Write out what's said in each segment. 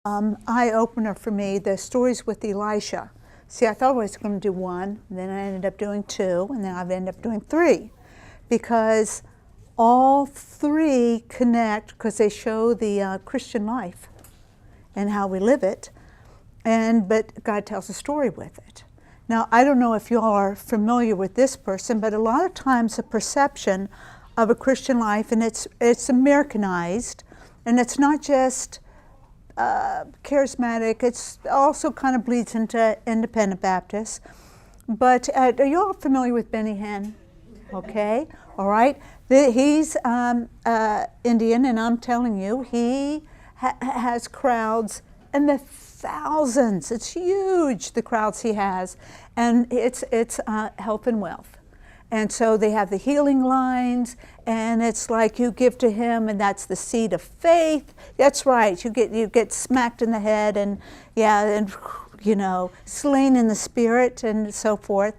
eye-opener for me, the stories with Elisha. See, I thought I was going to do one, and then I ended up doing two, and then I've ended up doing three, because all three connect because they show the Christian life and how we live it, but God tells a story with it. Now, I don't know if you all are familiar with this person, but a lot of times the perception of a Christian life, and it's Americanized, and it's not just charismatic, it's also kind of bleeds into independent Baptist. But are you all familiar with Benny Hinn? Okay, all right. He's Indian, and I'm telling you, he has crowds in the thousands. It's huge, the crowds he has, and it's health and wealth. And so they have the healing lines, and it's like you give to him, and that's the seed of faith. That's right. You get smacked in the head, and slain in the spirit, and so forth.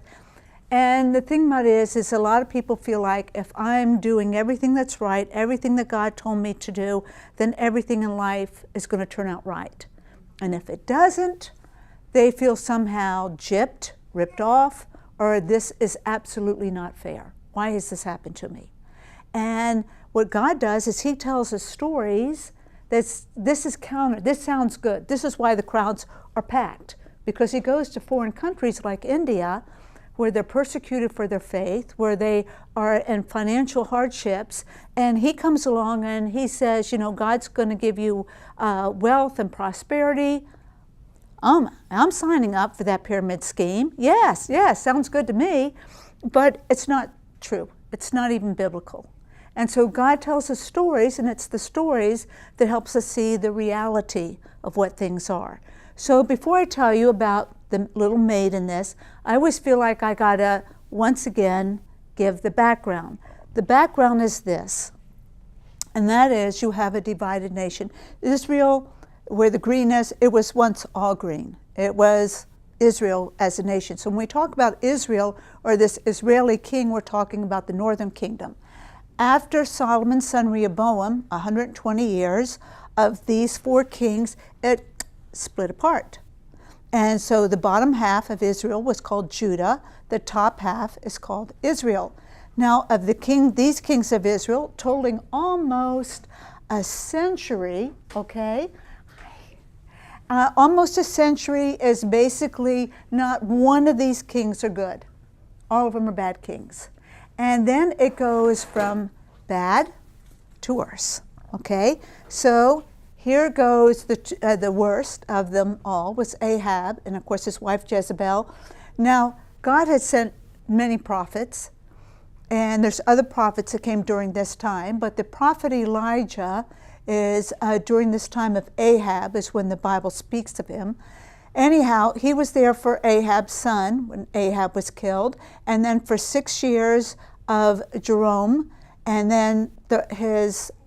And the thing about it is a lot of people feel like if I'm doing everything that's right, everything that God told me to do, then everything in life is going to turn out right. And if it doesn't, they feel somehow gypped, ripped off, or this is absolutely not fair. Why has this happened to me? And what God does is he tells us stories this sounds good. This is why the crowds are packed, because he goes to foreign countries like India, where they're persecuted for their faith, where they are in financial hardships, and he comes along and he says, God's going to give you wealth and prosperity. I'm signing up for that pyramid scheme. Yes, sounds good to me, but it's not true. It's not even biblical. And so God tells us stories, and it's the stories that helps us see the reality of what things are. So before I tell you about the little maid in this, I always feel like I gotta, once again, give the background. The background is this, and that is you have a divided nation. Israel, where the green is, it was once all green. It was Israel as a nation. So when we talk about Israel, or this Israeli king, we're talking about the northern kingdom. After Solomon's son Rehoboam, 120 years of these four kings, it split apart. And so the bottom half of Israel was called Judah. The top half is called Israel. Now, of these kings of Israel, totaling almost a century, okay? Almost a century is basically not one of these kings are good. All of them are bad kings. And then it goes from bad to worse, okay? So here goes the worst of them all was Ahab, and of course his wife Jezebel. Now, God had sent many prophets, and there's other prophets that came during this time, but the prophet Elijah is during this time of Ahab is when the Bible speaks of him. Anyhow, he was there for Ahab's son when Ahab was killed, and then for 6 years of Jerome, and then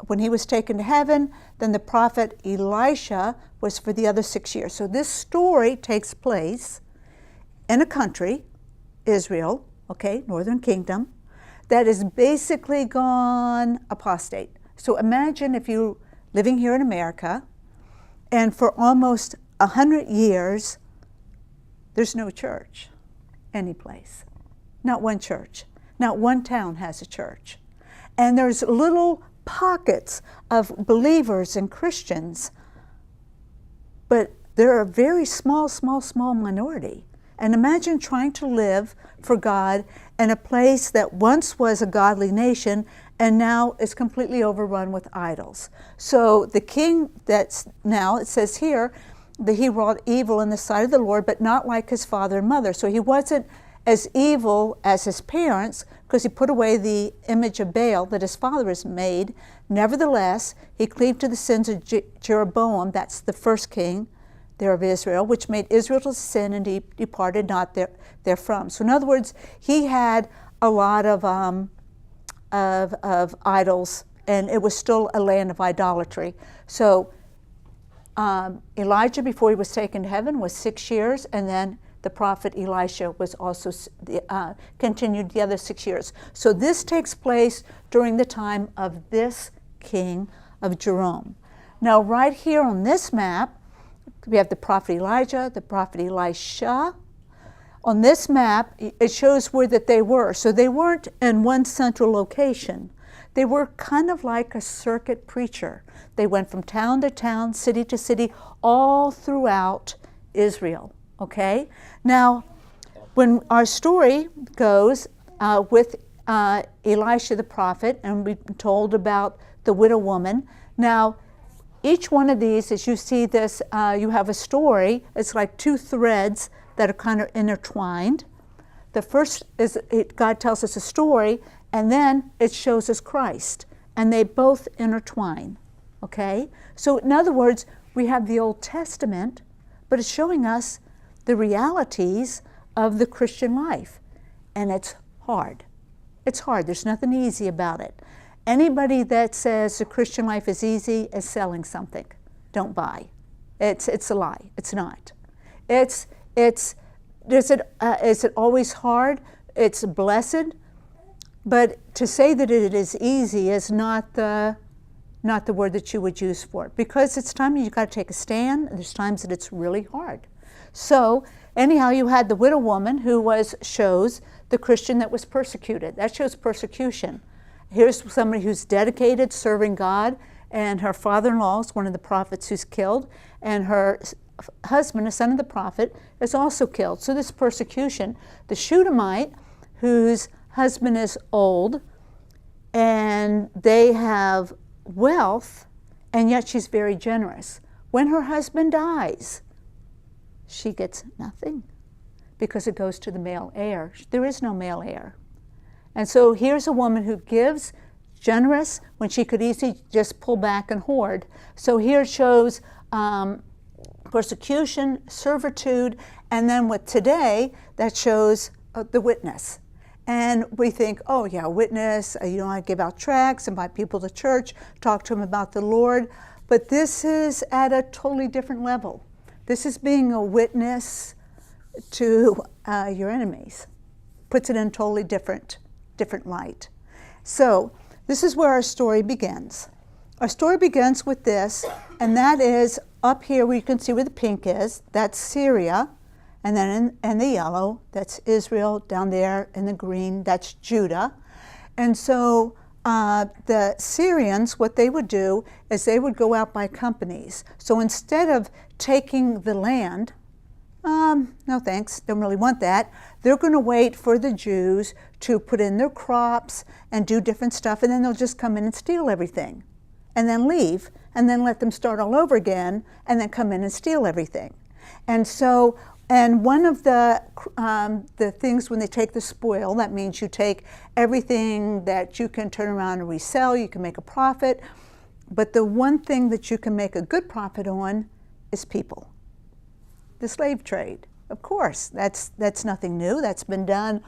when he was taken to heaven, then the prophet Elisha was for the other 6 years. So this story takes place in a country, Israel, okay, northern kingdom, that is basically gone apostate. So imagine if you living here in America, and for almost 100 years, there's no church anyplace. Not one church. Not one town has a church. And there's little pockets of believers and Christians, but they're a very small minority. And imagine trying to live for God in a place that once was a godly nation and now is completely overrun with idols. So the king that's now, it says here, that he wrought evil in the sight of the Lord, but not like his father and mother. So he wasn't as evil as his parents, because he put away the image of Baal that his father has made. Nevertheless, he cleaved to the sins of Jeroboam, that's the first king there of Israel, which made Israel to sin, and he departed not therefrom. So in other words, he had a lot of idols, and it was still a land of idolatry. So Elijah, before he was taken to heaven, was 6 years, and then the prophet Elisha was also continued the other 6 years. So this takes place during the time of this king of Jerome. Now right here on this map We have the prophet Elijah, the prophet Elisha. On this map, it shows where that they were. So they weren't in one central location. They were kind of like a circuit preacher. They went from town to town, city to city, all throughout Israel, okay? Now, when our story goes with Elisha the prophet, and we've been told about the widow woman. Now, each one of these, as you see this, you have a story. It's like two threads that are kind of intertwined. The first is God tells us a story, and then it shows us Christ, and they both intertwine, okay? So in other words, we have the Old Testament, but it's showing us the realities of the Christian life, and it's hard. It's hard. There's nothing easy about it. Anybody that says the Christian life is easy is selling something. Don't buy. It's a lie. It's not. Is it always hard? It's blessed. But to say that it is easy is not the word that you would use for it. Because it's time you've got to take a stand. There's times that it's really hard. So anyhow, you had the widow woman who shows the Christian that was persecuted. That shows persecution. Here's somebody who's dedicated, serving God, and her father-in-law is one of the prophets who's killed, and her husband, a son of the prophet, is also killed. So this persecution. The Shunammite, whose husband is old, and they have wealth, and yet she's very generous. When her husband dies, she gets nothing because it goes to the male heir. There is no male heir. And so here's a woman who gives, generous, when she could easily just pull back and hoard. So here it shows persecution, servitude, and then with today, that shows the witness. And we think, oh yeah, witness, I give out tracts, invite people to church, talk to them about the Lord. But this is at a totally different level. This is being a witness to your enemies. Puts it in a totally different light. So this is where our story begins. Our story begins with this, and that is up here where you can see where the pink is. That's Syria. And then in the yellow, that's Israel. Down there in the green, that's Judah. And so the Syrians, what they would do is they would go out by companies. So instead of taking the land, no thanks, don't really want that. They're going to wait for the Jews to put in their crops and do different stuff, and then they'll just come in and steal everything, and then leave, and then let them start all over again, and then come in and steal everything. And so, and one of the things when they take the spoil, that means you take everything that you can turn around and resell, you can make a profit, but the one thing that you can make a good profit on is people. The slave trade, of course, that's nothing new. That's been done,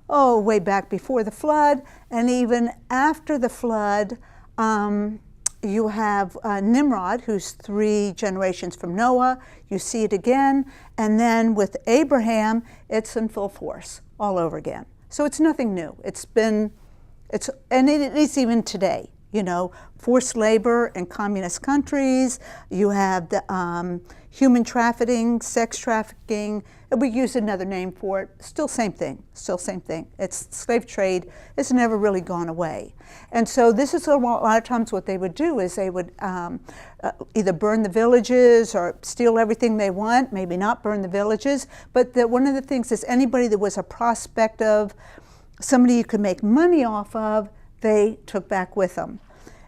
way back before the flood, and even after the flood, you have Nimrod, who's 3 generations from Noah. You see it again, and then with Abraham, it's in full force all over again. So it's nothing new. And it is even today. Forced labor in communist countries. You have the human trafficking, sex trafficking. We use another name for it. Still same thing. It's slave trade. It's never really gone away. And so this is a lot of times what they would do is they would either burn the villages or steal everything they want. Maybe not burn the villages. But one of the things is anybody that was a prospect of somebody you could make money off of, they took back with them.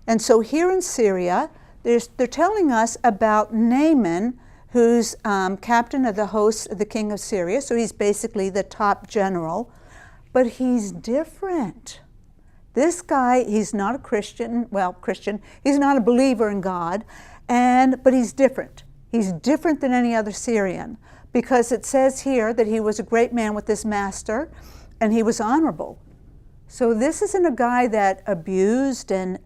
And so here in Syria, they're telling us about Naaman, who's captain of the host of the king of Syria. So he's basically the top general, but he's different. This guy, he's not a Christian, he's not a believer in God, but he's different. He's different than any other Syrian, because it says here that he was a great man with his master, and he was honorable. So this isn't a guy that abused, and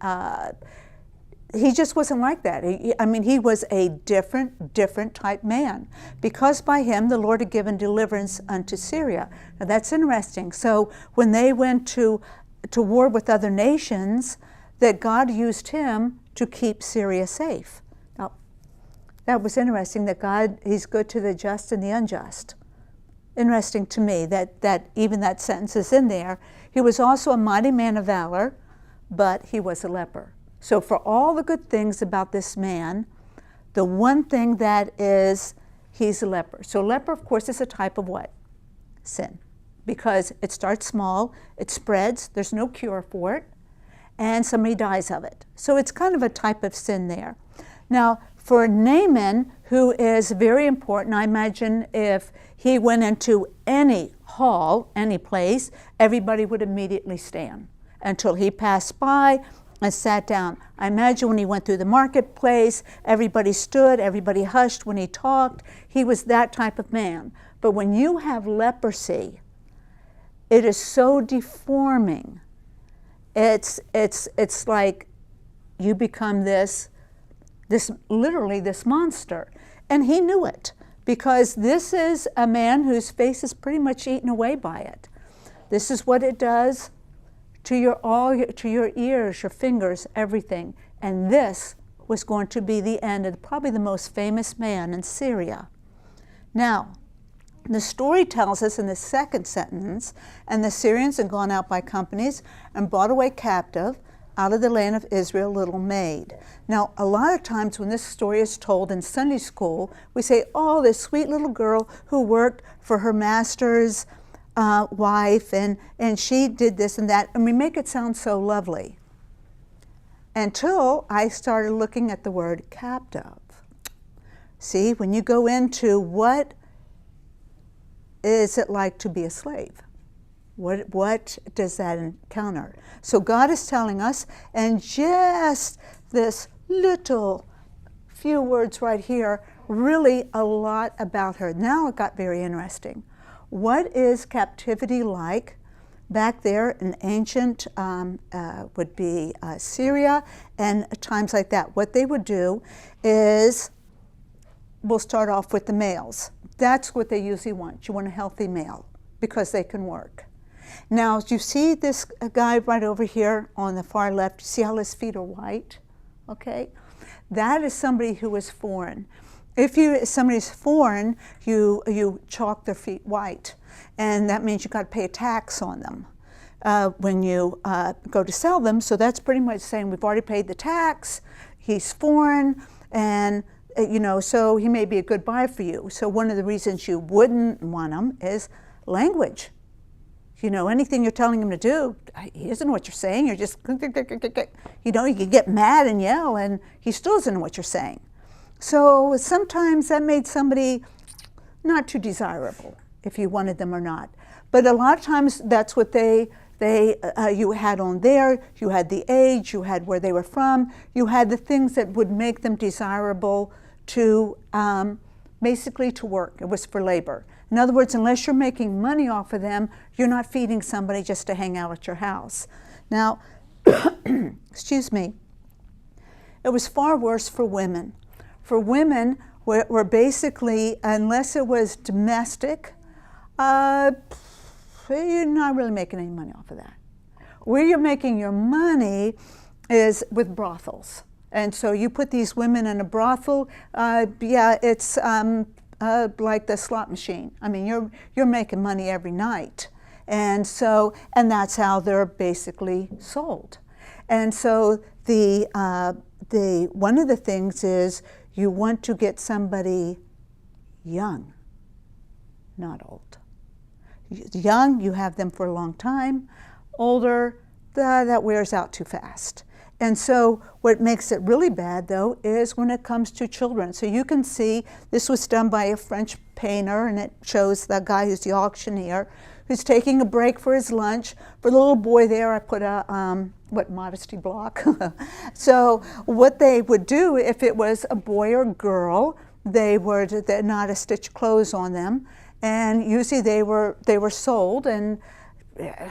he just wasn't like that. He was a different type man, because by him the Lord had given deliverance unto Syria. Now that's interesting. So when they went to war with other nations, that God used him to keep Syria safe. Now, that was interesting, that God, he's good to the just and the unjust. Interesting to me that even that sentence is in there. He was also a mighty man of valor, but he was a leper. So for all the good things about this man, the one thing that is, he's a leper. So leper, of course, is a type of what? Sin. Because it starts small, it spreads, there's no cure for it, and somebody dies of it. So it's kind of a type of sin there. Now, for Naaman, who is very important, I imagine if he went into any hall, any place, everybody would immediately stand until he passed by and sat down. I imagine when he went through the marketplace, everybody stood, everybody hushed when he talked. He was that type of man. But when you have leprosy, it is so deforming. It's like you become this literally this monster. And he knew it, because this is a man whose face is pretty much eaten away by it. This is what it does to your ears, your fingers, everything. And this was going to be the end of probably the most famous man in Syria. Now, the story tells us in the second sentence, and the Syrians had gone out by companies and brought away captive out of the land of Israel, little Maid. Now, a lot of times when this story is told in Sunday school, we say, oh, this sweet little girl who worked for her master's wife, and she did this and that, and we make it sound so lovely. Until I started looking at the word captive. See, when you go into what is it like to be a slave? What does that encounter? So God is telling us, and just this little few words right here, really a lot about her. Now it got very interesting. What is captivity like back there in ancient, would be Syria and times like that? What they would do is, we'll start off with the males. That's what they usually want. You want a healthy male because they can work. Now, you see this guy right over here on the far left, see how his feet are white? Okay? That is somebody who is foreign. If somebody's foreign, you chalk their feet white, and that means you got to pay a tax on them when you go to sell them. So that's pretty much saying we've already paid the tax, he's foreign, and so he may be a good buy for you. So one of the reasons you wouldn't want him is language. Anything you're telling him to do, he doesn't know what you're saying. You're just, you can get mad and yell, and he still doesn't know what you're saying. So sometimes that made somebody not too desirable, if you wanted them or not. But a lot of times that's what you had on there. You had the age, you had where they were from, you had the things that would make them desirable to basically to work. It was for labor. In other words, unless you're making money off of them, you're not feeding somebody just to hang out at your house. Now, excuse me, it was far worse for women. For women, were basically, unless it was domestic, you're not really making any money off of that. Where you're making your money is with brothels. And so you put these women in a brothel, it's like the slot machine. I mean, you're making money every night. And that's how they're basically sold. And so one of the things is you want to get somebody young, not old. Young, you have them for a long time. Older, that wears out too fast. And so what makes it really bad, though, is when it comes to children. So you can see this was done by a French painter, and it shows the guy who's the auctioneer, who's taking a break for his lunch. For the little boy there, I put a, modesty block. So what they would do, if it was a boy or girl, they would not a stitch clothes on them. And usually they were sold, and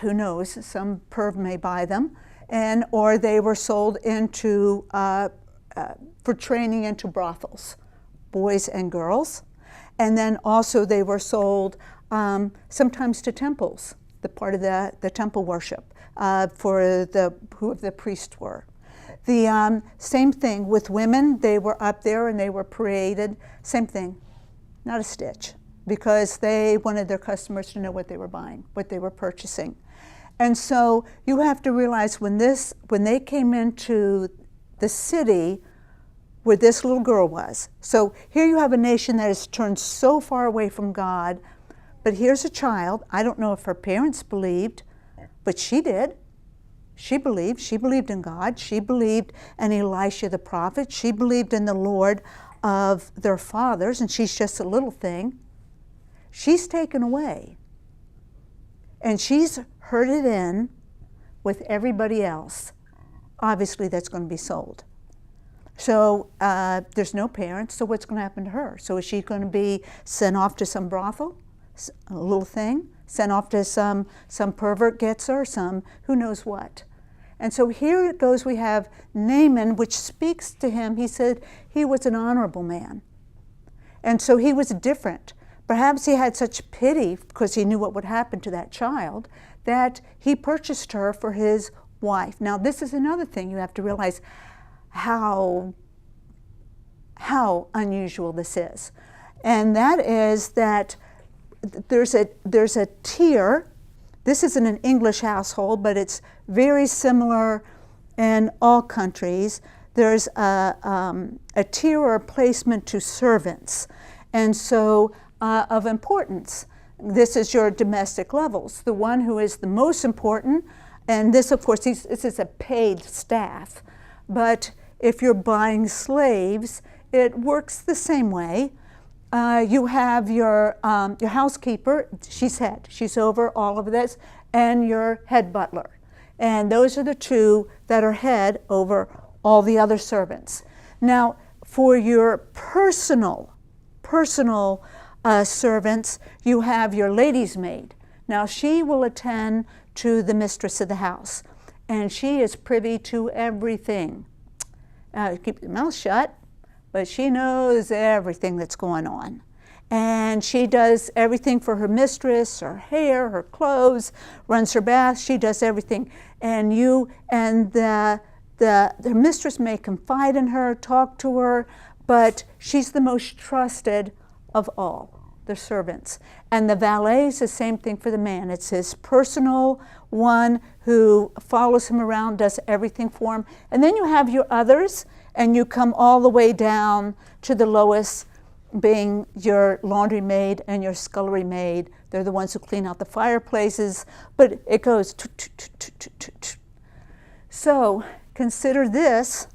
who knows, some perv may buy them. Or they were sold into, for training into brothels, boys and girls. And then also they were sold sometimes to temples, the part of the temple worship, for who the priests were. The same thing with women. They were up there and they were paraded. Same thing, not a stitch, because they wanted their customers to know what they were buying, what they were purchasing. And so you have to realize when they came into the city where this little girl was. So here you have a nation that has turned so far away from God, but here's a child. I don't know if her parents believed, but she did. She believed in God. She believed in Elisha the prophet. She believed in the Lord of their fathers, and she's just a little thing. She's taken away, and she's herded in with everybody else. Obviously, that's going to be sold. So there's no parents, so what's going to happen to her? So is she going to be sent off to some brothel, a little thing? Sent off to some pervert gets her, some who knows what. And so here it goes, we have Naaman, which speaks to him. He said he was an honorable man. And so he was different. Perhaps he had such pity because he knew what would happen to that child that he purchased her for his wife. Now this is another thing you have to realize how unusual this is. And that is that there's a tier. This isn't an English household, but it's very similar in all countries. There's a tier or a placement to servants, and so of importance. This is your domestic levels. The one who is the most important, and this, of course, this is a paid staff. But if you're buying slaves, it works the same way. You have your housekeeper, she's over all of this, and your head butler. And those are the two that are head over all the other servants. Now, for your personal servants, you have your lady's maid. Now, she will attend to the mistress of the house, and she is privy to everything. Keep your mouth shut, but she knows everything that's going on. And she does everything for her mistress, her hair, her clothes, runs her bath, she does everything. And the mistress may confide in her, talk to her, but she's the most trusted of all the servants. And the valet is the same thing for the man. It's his personal one who follows him around, does everything for him. And then you have your others, and you come all the way down to the lowest, being your laundry maid and your scullery maid. They're the ones who clean out the fireplaces, but it goes. So consider this,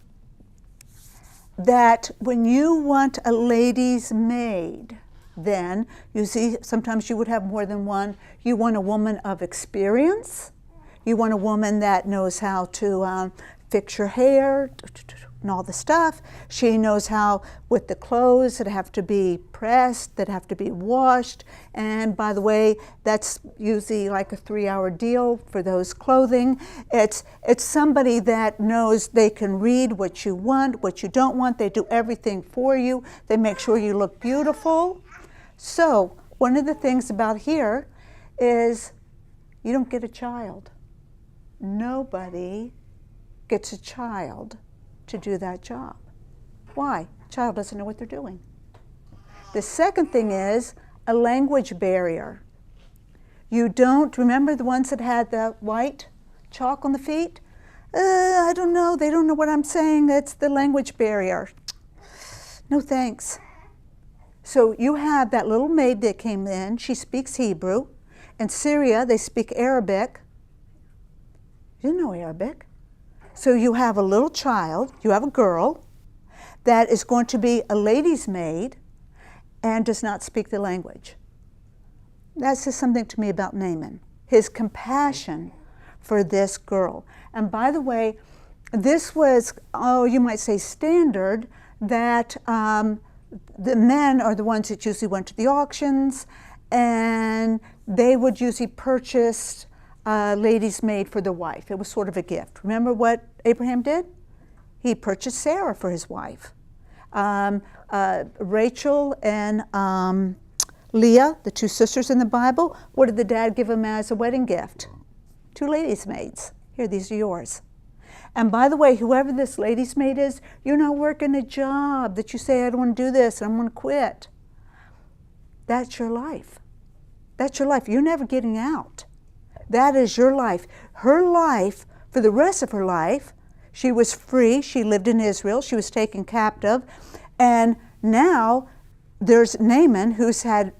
that when you want a lady's maid, then you see sometimes you would have more than one. You want a woman of experience. You want a woman that knows how to fix your hair and all the stuff. She knows how with the clothes that have to be pressed, that have to be washed. And by the way, that's usually like a 3-hour deal for those clothing. It's somebody that knows they can read what you want, what you don't want. They do everything for you. They make sure you look beautiful. So one of the things about here is you don't get a child. Nobody gets a child to do that job. Why? Child doesn't know what they're doing. The second thing is a language barrier. You don't, remember the ones that had the white chalk on the feet? I don't know, they don't know what I'm saying, that's the language barrier. No thanks. So you have that little maid that came in, she speaks Hebrew. In Syria, they speak Arabic. You didn't know Arabic. So you have a little child, you have a girl, that is going to be a lady's maid and does not speak the language. That says something to me about Naaman, his compassion for this girl. And by the way, this was, you might say standard, that the men are the ones that usually went to the auctions, and they would usually purchase lady's maid for the wife. It was sort of a gift. Remember what Abraham did? He purchased Sarah for his wife. Rachel and Leah, the two sisters in the Bible, what did the dad give them as a wedding gift? 2 ladies' maids. Here, these are yours. And by the way, whoever this lady's maid is, you're not working a job that you say, I don't want to do this, and I'm going to quit. That's your life. That's your life. You're never getting out. That is your life. Her life, for the rest of her life, she was free. She lived in Israel. She was taken captive. And now there's Naaman, who's had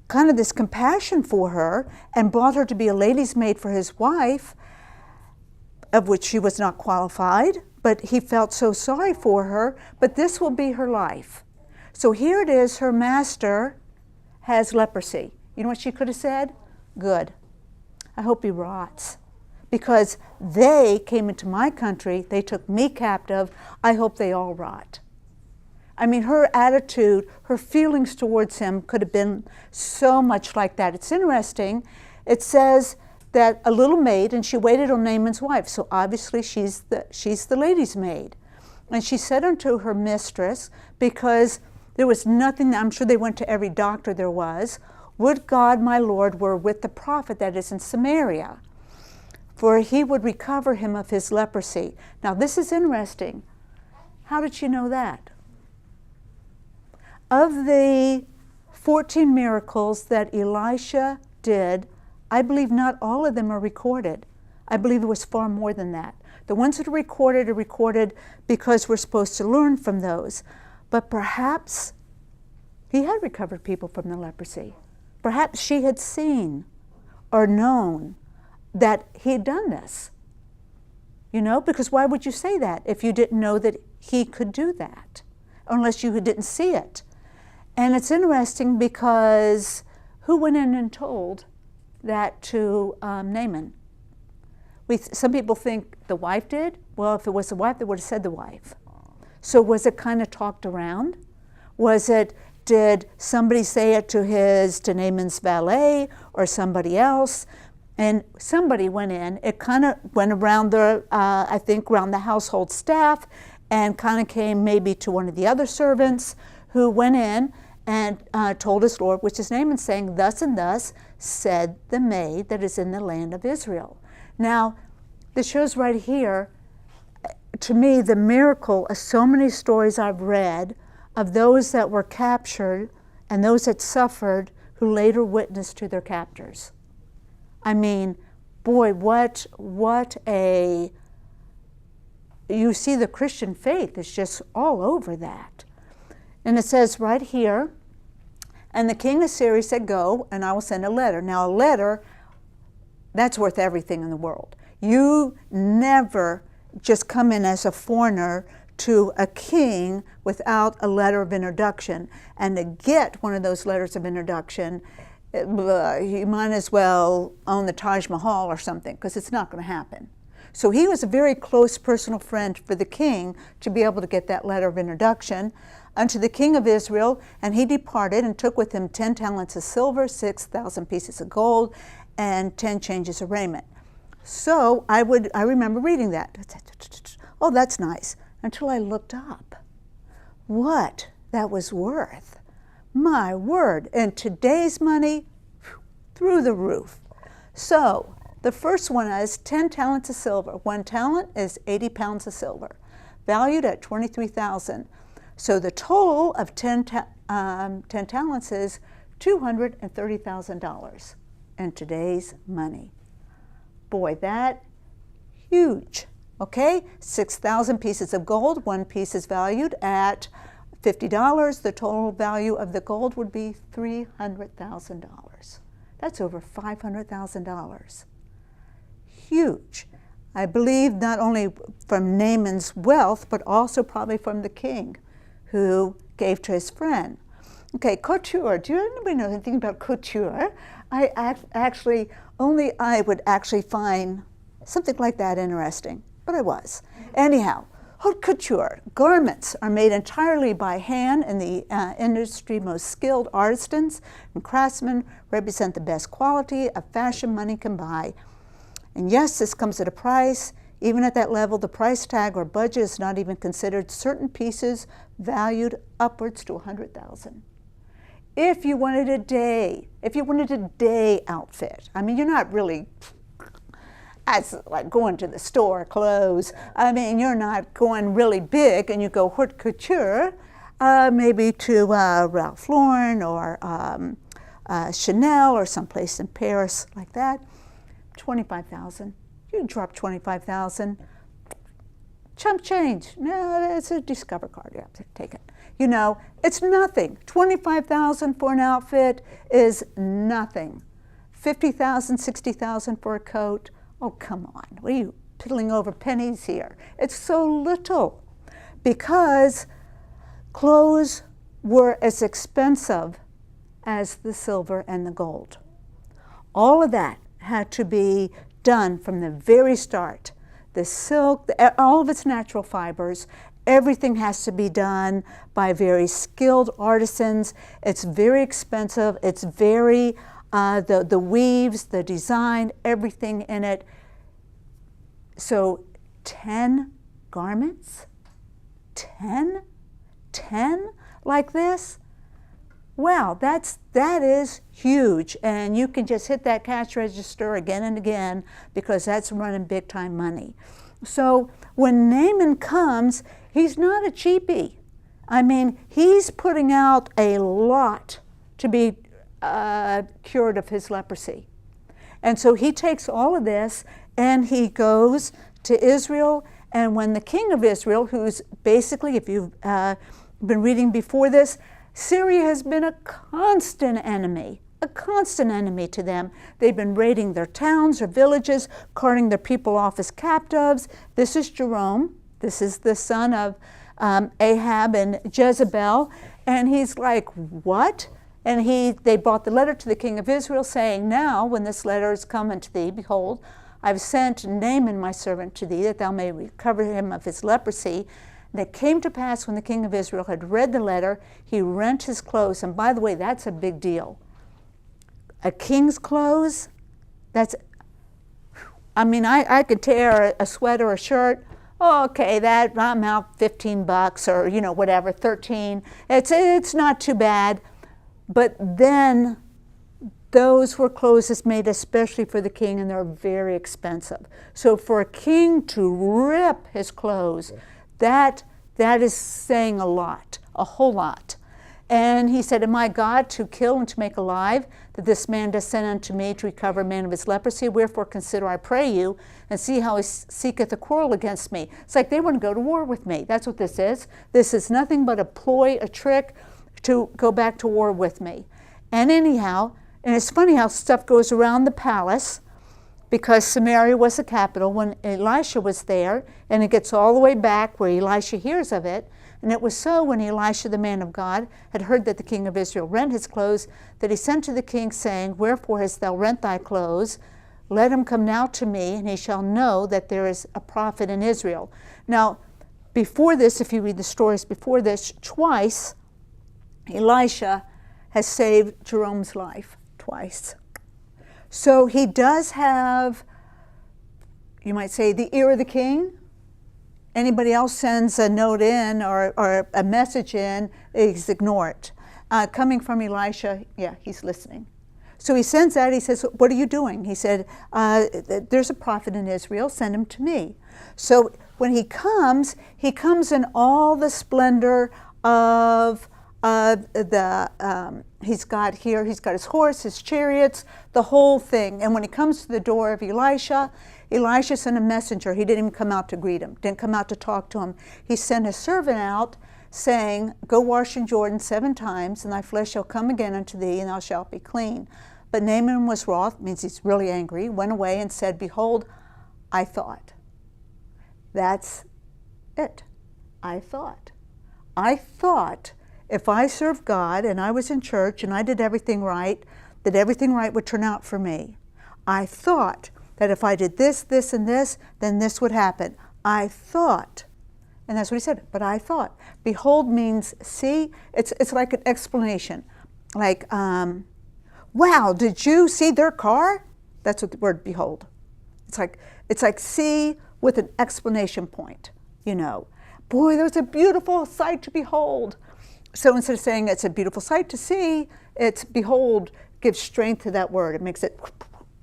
kind of this compassion for her and brought her to be a lady's maid for his wife, of which she was not qualified, but he felt so sorry for her. But this will be her life. So here it is, her master has leprosy. You know what she could have said? Good. I hope he rots. Because they came into my country, they took me captive, I hope they all rot. I mean, her attitude, her feelings towards him could have been so much like that. It's interesting. It says that a little maid, and she waited on Naaman's wife, so obviously she's the lady's maid. And she said unto her mistress, because there was nothing, I'm sure they went to every doctor there was, would God my Lord were with the prophet that is in Samaria, for he would recover him of his leprosy. Now this is interesting. How did she know that? Of the 14 miracles that Elisha did, I believe not all of them are recorded. I believe it was far more than that. The ones that are recorded because we're supposed to learn from those. But perhaps he had recovered people from the leprosy. Perhaps she had seen or known that he had done this. You know, because why would you say that if you didn't know that he could do that? Unless you didn't see it. And it's interesting because who went in and told that to Naaman? Some people think the wife did. Well, if it was the wife, they would have said the wife. So was it kind of talked around? Did somebody say it to Naaman's valet or somebody else? And somebody went in. It kind of went around I think around the household staff, and kind of came maybe to one of the other servants who went in and told his Lord, which is Naaman, saying, thus and thus said the maid that is in the land of Israel. Now, this shows right here, to me, the miracle of so many stories I've read of those that were captured and those that suffered who later witnessed to their captors. I mean, boy, what you see the Christian faith is just all over that. And it says right here, and the king of Syria said, go, and I will send a letter. Now a letter, that's worth everything in the world. You never just come in as a foreigner to a king without a letter of introduction. And to get one of those letters of introduction, you might as well own the Taj Mahal or something, because it's not going to happen. So he was a very close personal friend for the king to be able to get that letter of introduction unto the king of Israel. And he departed and took with him 10 talents of silver, 6,000 pieces of gold, and 10 changes of raiment. So I remember reading that. Oh, that's nice. Until I looked up what that was worth. My word, and today's money, through the roof. So the first one is 10 talents of silver. 1 talent is 80 pounds of silver, valued at 23,000. So the total of 10 talents is $230,000 in today's money. Boy, that huge. Okay, 6,000 pieces of gold. 1 piece is valued at $50. The total value of the gold would be $300,000. That's over $500,000. Huge. I believe not only from Naaman's wealth, but also probably from the king who gave to his friend. Okay, couture. Do anybody know anything about couture? Only I would actually find something like that interesting. But I was. Anyhow, haute couture. Garments are made entirely by hand, and the industry most skilled artisans and craftsmen represent the best quality of fashion money can buy. And yes, this comes at a price. Even at that level, the price tag or budget is not even considered. Certain pieces valued upwards to $100,000. If you wanted a day outfit, I mean, you're not really That's like going to the store, clothes. I mean, you're not going really big, and you go haute couture, maybe to Ralph Lauren or Chanel or someplace in Paris like that. 25,000. You drop 25,000. Chump change. No, it's a Discover card. You have to take it. You know, it's nothing. 25,000 for an outfit is nothing. 50,000, 60,000 for a coat. Oh, come on. What are you piddling over pennies here? It's so little because clothes were as expensive as the silver and the gold. All of that had to be done from the very start. The silk, all of its natural fibers, everything has to be done by very skilled artisans. It's very expensive. It's very, the weaves, the design, everything in it. So 10 garments? 10 like this? Wow, that is huge, and you can just hit that cash register again and again because that's running big time money. So when Naaman comes, he's not a cheapie. I mean, he's putting out a lot to be cured of his leprosy. And so he takes all of this and he goes to Israel, and when the king of Israel, who's basically, if you've been reading before this, Syria has been a constant enemy to them. They've been raiding their towns or villages, carting their people off as captives. This is Jerome. This is the son of Ahab and Jezebel. And he's like, what? And they brought the letter to the king of Israel saying, now when this letter is come unto thee, behold, I've sent Naaman my servant to thee, that thou may recover him of his leprosy. And it came to pass when the king of Israel had read the letter, he rent his clothes. And by the way, that's a big deal. A king's clothes, I mean, I could tear a sweater or a shirt. Oh, okay, I'm out $15 or, you know, whatever, 13. It's not too bad. But then those were clothes that's made especially for the king, and they're very expensive. So for a king to rip his clothes, that is saying a lot, a whole lot. And he said, am I God to kill and to make alive, that this man does send unto me to recover a man of his leprosy? Wherefore consider, I pray you, and see how he seeketh a quarrel against me. It's like they want to go to war with me. That's what this is. This is nothing but a ploy, a trick to go back to war with me. And anyhow, and it's funny how stuff goes around the palace, because Samaria was the capital when Elisha was there, and it gets all the way back where Elisha hears of it. And it was so when Elisha, the man of God, had heard that the king of Israel rent his clothes, that he sent to the king, saying, wherefore hast thou rent thy clothes? Let him come now to me, and he shall know that there is a prophet in Israel. Now, before this, if you read the stories before this, twice Elisha has saved Jerome's life, twice. So he does have, you might say, the ear of the king. Anybody else sends a note in or a message in, he's ignore it. Coming from Elisha, yeah, he's listening. So he sends that, he says, what are you doing? He said, there's a prophet in Israel, send him to me. So when he comes in all the splendor of he's got his horse, his chariots, the whole thing. And when he comes to the door of Elisha sent a messenger. He didn't even come out to greet him, didn't come out to talk to him. He sent a servant out saying, go wash in Jordan 7 times, and thy flesh shall come again unto thee, and thou shalt be clean. But Naaman was wroth, means he's really angry, went away and said, behold, I thought. That's it. I thought if I served God and I was in church and I did everything right, that everything right would turn out for me. I thought that if I did this, this, and this, then this would happen. I thought. And that's what he said, but I thought. Behold means see. It's like an explanation. Like, wow, did you see their car? That's what the word behold. It's like see with an explanation point, you know. Boy, that was a beautiful sight to behold. So instead of saying it's a beautiful sight to see, it's behold, gives strength to that word. It makes it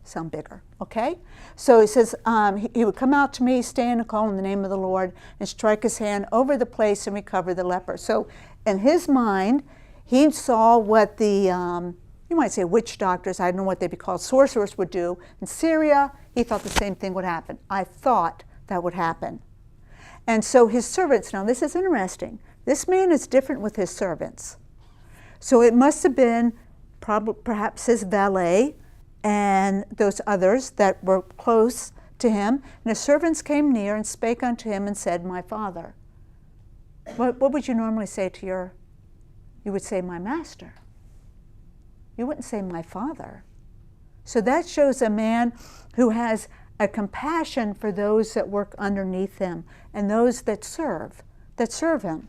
sound bigger, okay? So he says, he would come out to me, stand and call in the name of the Lord, and strike his hand over the place and recover the leper. So in his mind, he saw what the, you might say witch doctors, I don't know what they'd be called, sorcerers would do. In Syria, he thought the same thing would happen. I thought that would happen. And so his servants, now this is interesting, this man is different with his servants. So it must have been perhaps his valet and those others that were close to him. And his servants came near and spake unto him and said, my father. What would you normally say to your, you would say, my master. You wouldn't say my father. So that shows a man who has a compassion for those that work underneath him and those that serve him.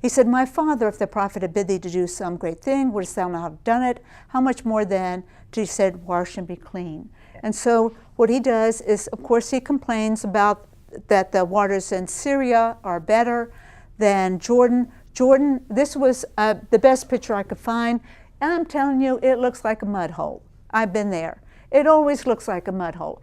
He said, my father, if the prophet had bid thee to do some great thing, wouldst thou not have done it? How much more then? He said, wash and be clean. And so what he does is, of course, he complains about that the waters in Syria are better than Jordan. Jordan, this was the best picture I could find. And I'm telling you, it looks like a mud hole. I've been there. It always looks like a mud hole.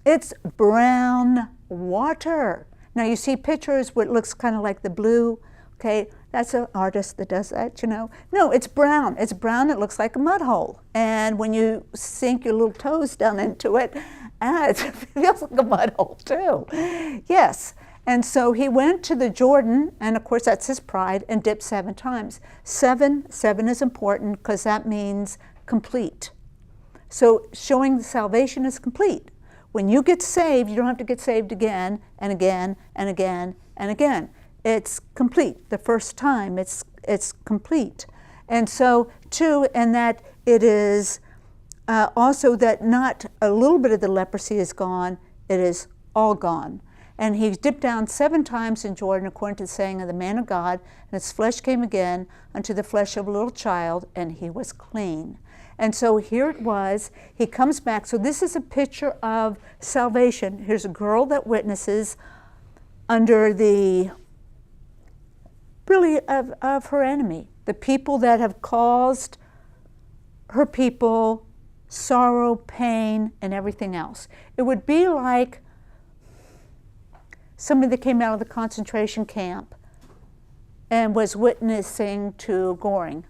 It's brown water. Now you see pictures where it looks kind of like the blue. Okay, that's an artist that does that, you know. No, it's brown. It's brown. It looks like a mud hole. And when you sink your little toes down into it, it feels like a mud hole too. Yes. And so he went to the Jordan, and of course that's his pride, and dipped 7 times. Seven is important because that means complete. So showing the salvation is complete. When you get saved, you don't have to get saved again and again and again and again. It's complete. The first time, it's complete. And so, too, and that it is also that not a little bit of the leprosy is gone, it is all gone. And he dipped down 7 times in Jordan, according to the saying of the man of God, and his flesh came again unto the flesh of a little child, and he was clean. And so here it was, he comes back. So this is a picture of salvation. Here's a girl that witnesses under the, really, of her enemy, the people that have caused her people sorrow, pain, and everything else. It would be like somebody that came out of the concentration camp and was witnessing to Goring,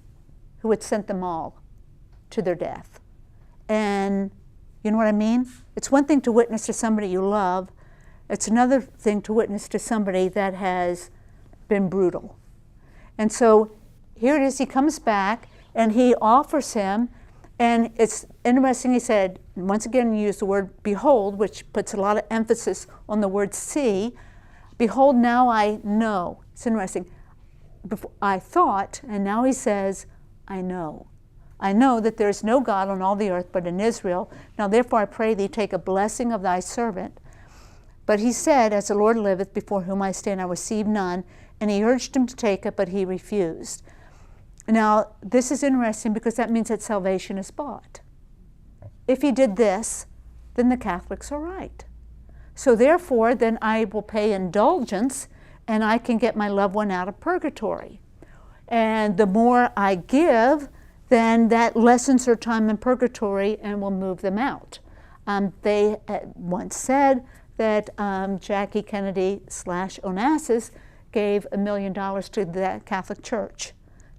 who had sent them all to their death. And you know what I mean? It's one thing to witness to somebody you love. It's another thing to witness to somebody that has been brutal. And so here it is, he comes back and he offers him, and it's interesting, he said, once again he used the word behold, which puts a lot of emphasis on the word see. Behold, now I know. It's interesting. Before, I thought, and now he says, I know. I know that there is no God on all the earth but in Israel. Now therefore I pray thee, take a blessing of thy servant. But he said, as the Lord liveth, before whom I stand, I receive none. And he urged him to take it, but he refused. Now, this is interesting because that means that salvation is bought. If he did this, then the Catholics are right. So therefore, then I will pay indulgence, and I can get my loved one out of purgatory. And the more I give, then that lessens their time in purgatory and will move them out. They once said that Jackie Kennedy / Onassis gave $1 million to the Catholic Church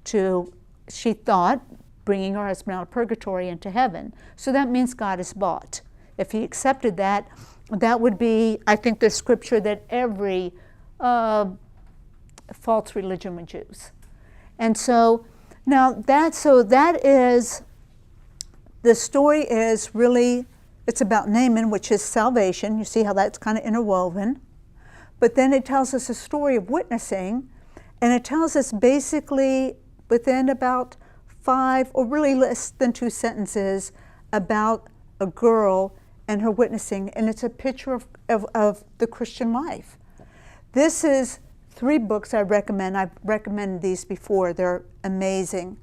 to, she thought, bringing her husband out of purgatory into heaven. So that means God is bought. If he accepted that, that would be, I think, the scripture that every false religion would use. And so now that is, the story is really, it's about Naaman, which is salvation. You see how that's kind of interwoven. But then it tells us a story of witnessing, and it tells us basically within about 5, or really less than 2 sentences, about a girl and her witnessing, and it's a picture of the Christian life. This is 3 books I recommend. I've recommended these before. They're amazing.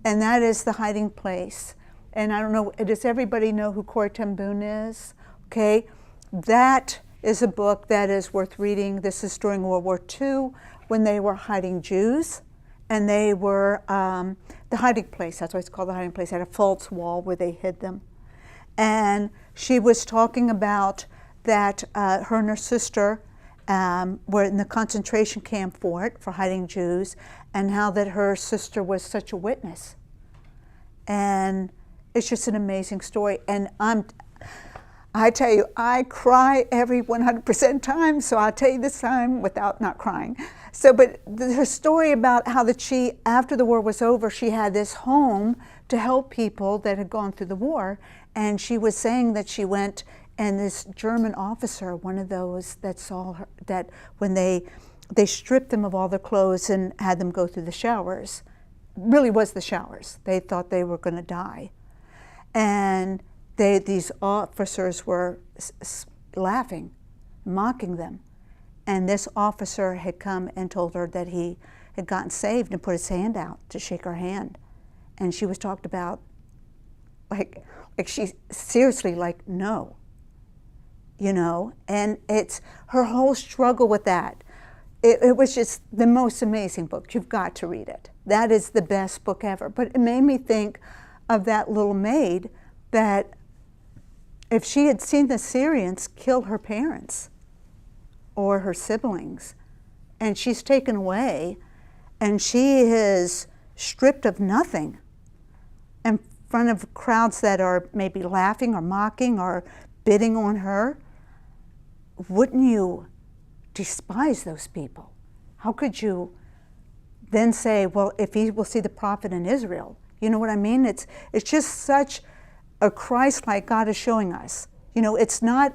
And that is The Hiding Place. And I don't know, does everybody know who Corrie ten Boom is? Okay, that is a book that is worth reading. This is during World War II when they were hiding Jews. And they were, the hiding place, that's why it's called The Hiding Place, had a false wall where they hid them. And she was talking about that her and her sister were in the concentration camp for hiding Jews, and how that her sister was such a witness. And it's just an amazing story. And I tell you, I cry every 100% time, so I'll tell you this time without not crying. So, but her story about how that she, after the war was over, she had this home to help people that had gone through the war, and she was saying that she went, and this German officer, one of those that saw her, that when they stripped them of all their clothes and had them go through the showers, really was the showers. They thought they were going to die. And these officers were laughing, mocking them. And this officer had come and told her that he had gotten saved and put his hand out to shake her hand. And she was talked about like she seriously, like, no. You know, and it's her whole struggle with that. It was just the most amazing book. You've got to read it. That is the best book ever. But it made me think of that little maid that if she had seen the Syrians kill her parents or her siblings, and she's taken away, and she is stripped of nothing in front of crowds that are maybe laughing or mocking or bidding on her, wouldn't you despise those people? How could you then say, well, if he will see the prophet in Israel? You know what I mean? It's just such a Christ-like God is showing us. You know, it's not,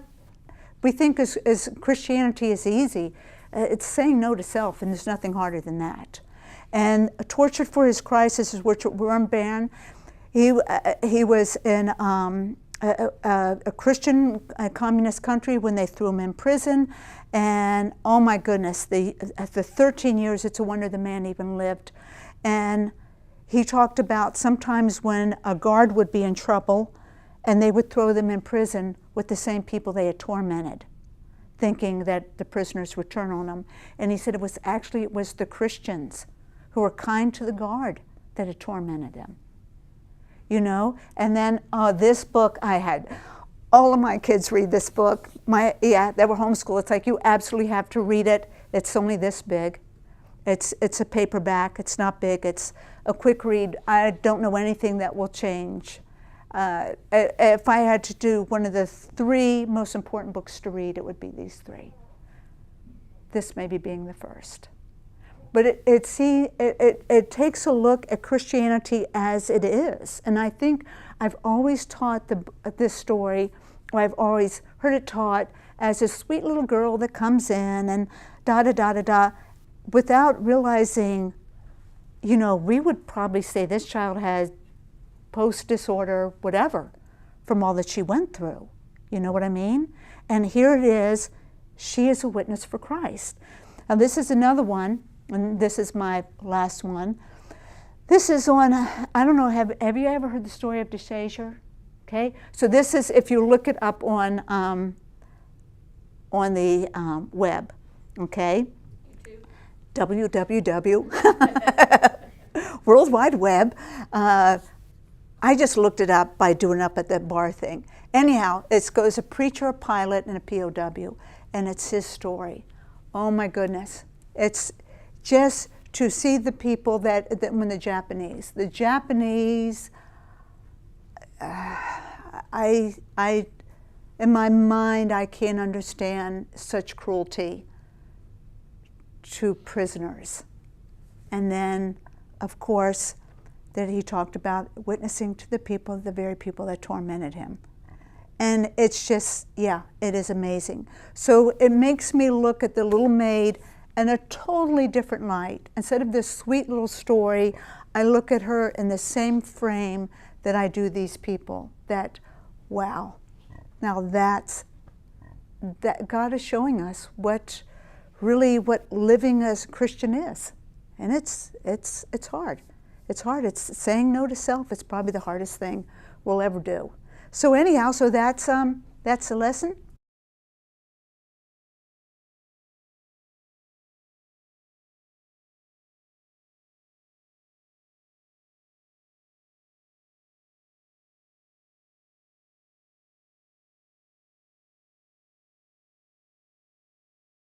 we think as Christianity is easy. It's saying no to self, and there's nothing harder than that. And Tortured for His Christ, this is Richard Wurmbrand. He was in a Christian communist country when they threw him in prison, and oh my goodness, the 13 years, it's a wonder the man even lived. And he talked about sometimes when a guard would be in trouble and they would throw them in prison with the same people they had tormented, thinking that the prisoners would turn on them. And he said it was the Christians who were kind to the guard that had tormented them. You know, and then this book, I had all of my kids read this book. They were homeschooled. It's like, you absolutely have to read it. It's only this big. It's a paperback. It's not big. It's a quick read. I don't know anything that will change. If I had to do one of the 3 most important books to read, it would be these 3. This maybe being the first. But it takes a look at Christianity as it is. And I think I've always taught this story, or I've always heard it taught as a sweet little girl that comes in and da-da-da-da-da, without realizing, you know, we would probably say this child has post-disorder, whatever, from all that she went through. You know what I mean? And here it is, she is a witness for Christ. Now this is another one, and this is my last one. This is on, I don't know, have you ever heard the story of DeShazer? Okay, so this is, if you look it up on the web, okay? www, World Wide Web. I just looked it up by doing up at the bar thing. Anyhow, it goes a preacher, a pilot, and a POW, and it's his story. Oh my goodness. It's just to see the people that when the Japanese, in my mind, I can't understand such cruelty to prisoners. And then, of course, that he talked about witnessing to the people, the very people that tormented him. And it's just, yeah, it is amazing. So it makes me look at the little maid in a totally different light. Instead of this sweet little story, I look at her in the same frame that I do these people. That, wow, now that God is showing us what living as a Christian is. And it's hard. It's hard. It's saying no to self. It's probably the hardest thing we'll ever do. So anyhow, so that's the lesson.